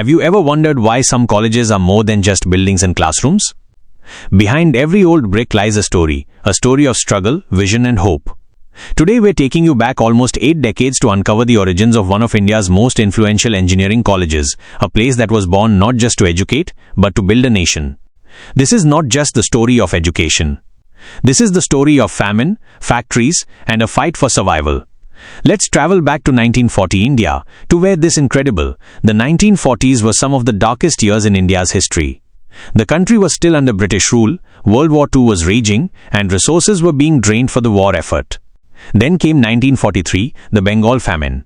Have you ever wondered why some colleges are more than just buildings and classrooms? Behind every old brick lies a story of struggle, vision and hope. Today we're taking you back almost 8 decades to uncover the origins of one of India's most influential engineering colleges, a place that was born not just to educate, but to build a nation. This is not just the story of education. This is the story of famine, factories, and a fight for survival. Let's travel back to 1940 India, to where this incredible, the 1940s were some of the darkest years in India's history. The country was still under British rule, World War II was raging, and resources were being drained for the war effort. Then came 1943, the Bengal famine.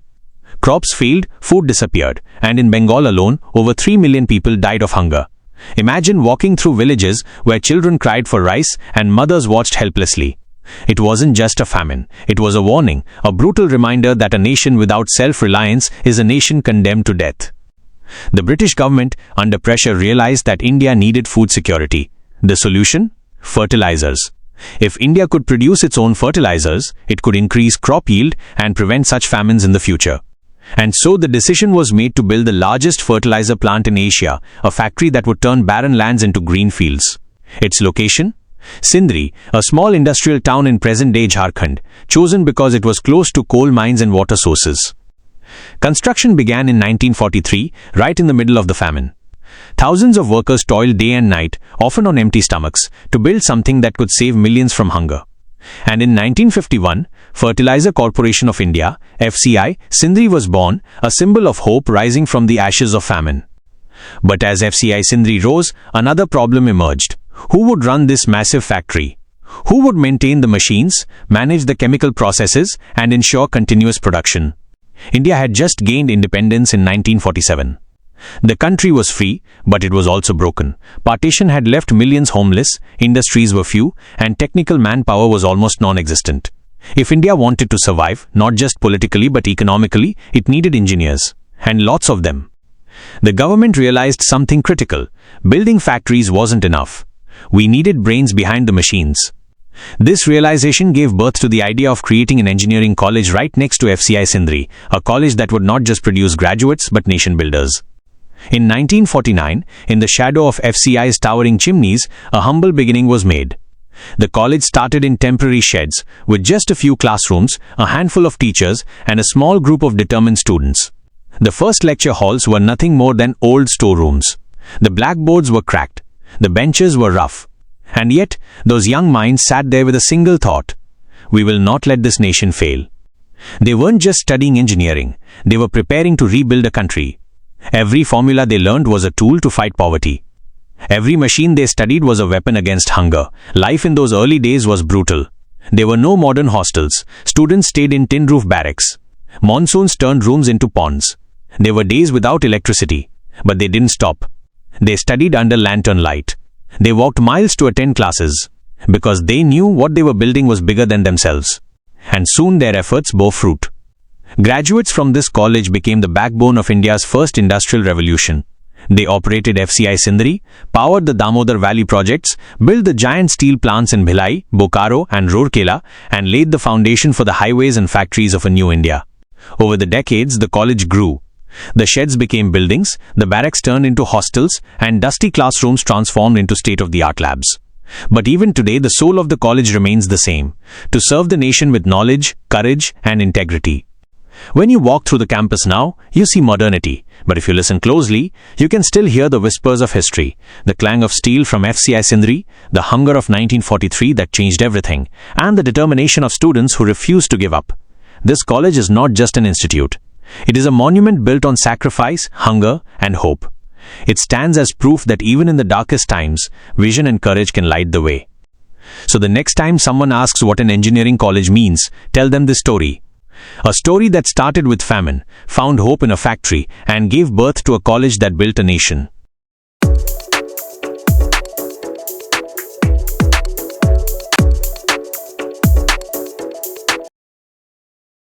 Crops failed, food disappeared, and in Bengal alone, over 3 million people died of hunger. Imagine walking through villages where children cried for rice and mothers watched helplessly. It wasn't just a famine, it was a warning, a brutal reminder that a nation without self-reliance is a nation condemned to death. The British government, under pressure, realized that India needed food security. The solution? Fertilizers. If India could produce its own fertilizers, it could increase crop yield and prevent such famines in the future. And so the decision was made to build the largest fertilizer plant in Asia, a factory that would turn barren lands into green fields. Its location? Sindri, a small industrial town in present-day Jharkhand, chosen because it was close to coal mines and water sources. Construction began in 1943, right in the middle of the famine. Thousands of workers toiled day and night, often on empty stomachs, to build something that could save millions from hunger. And in 1951, Fertilizer Corporation of India, FCI, Sindri was born, a symbol of hope rising from the ashes of famine. But as FCI Sindri rose, another problem emerged. Who would run this massive factory? Who would maintain the machines, manage the chemical processes, and ensure continuous production? India had just gained independence in 1947. The country was free, but it was also broken. Partition had left millions homeless, industries were few, and technical manpower was almost non-existent. If India wanted to survive, not just politically but economically, it needed engineers, and lots of them. The government realized something critical. Building factories wasn't enough. We needed brains behind the machines. This realization gave birth to the idea of creating an engineering college right next to FCI Sindri, a college that would not just produce graduates but nation builders. In 1949, in the shadow of FCI's towering chimneys, a humble beginning was made. The college started in temporary sheds, with just a few classrooms, a handful of teachers, and a small group of determined students. The first lecture halls were nothing more than old storerooms. The blackboards were cracked. The benches were rough. And yet, those young minds sat there with a single thought: we will not let this nation fail. They weren't just studying engineering, they were preparing to rebuild a country. Every formula they learned was a tool to fight poverty. Every machine they studied was a weapon against hunger. Life in those early days was brutal. There were no modern hostels. Students stayed in tin-roof barracks. Monsoons turned rooms into ponds. There were days without electricity, but they didn't stop. They studied under lantern light. They walked miles to attend classes, because they knew what they were building was bigger than themselves. And soon their efforts bore fruit. Graduates from this college became the backbone of India's first industrial revolution. They operated FCI Sindri, powered the Damodar Valley projects, built the giant steel plants in Bhilai, Bokaro and Rourkela, and laid the foundation for the highways and factories of a new India. Over the decades, the college grew. The sheds became buildings, the barracks turned into hostels, and dusty classrooms transformed into state-of-the-art labs. But even today, the soul of the college remains the same: to serve the nation with knowledge, courage, and integrity. When you walk through the campus now, you see modernity, but if you listen closely, you can still hear the whispers of history, the clang of steel from FCI Sindri, the hunger of 1943 that changed everything, and the determination of students who refused to give up. This college is not just an institute. It is a monument built on sacrifice, hunger, and hope. It stands as proof that even in the darkest times, vision and courage can light the way. So the next time someone asks what an engineering college means, tell them this story. A story that started with famine, found hope in a factory, and gave birth to a college that built a nation.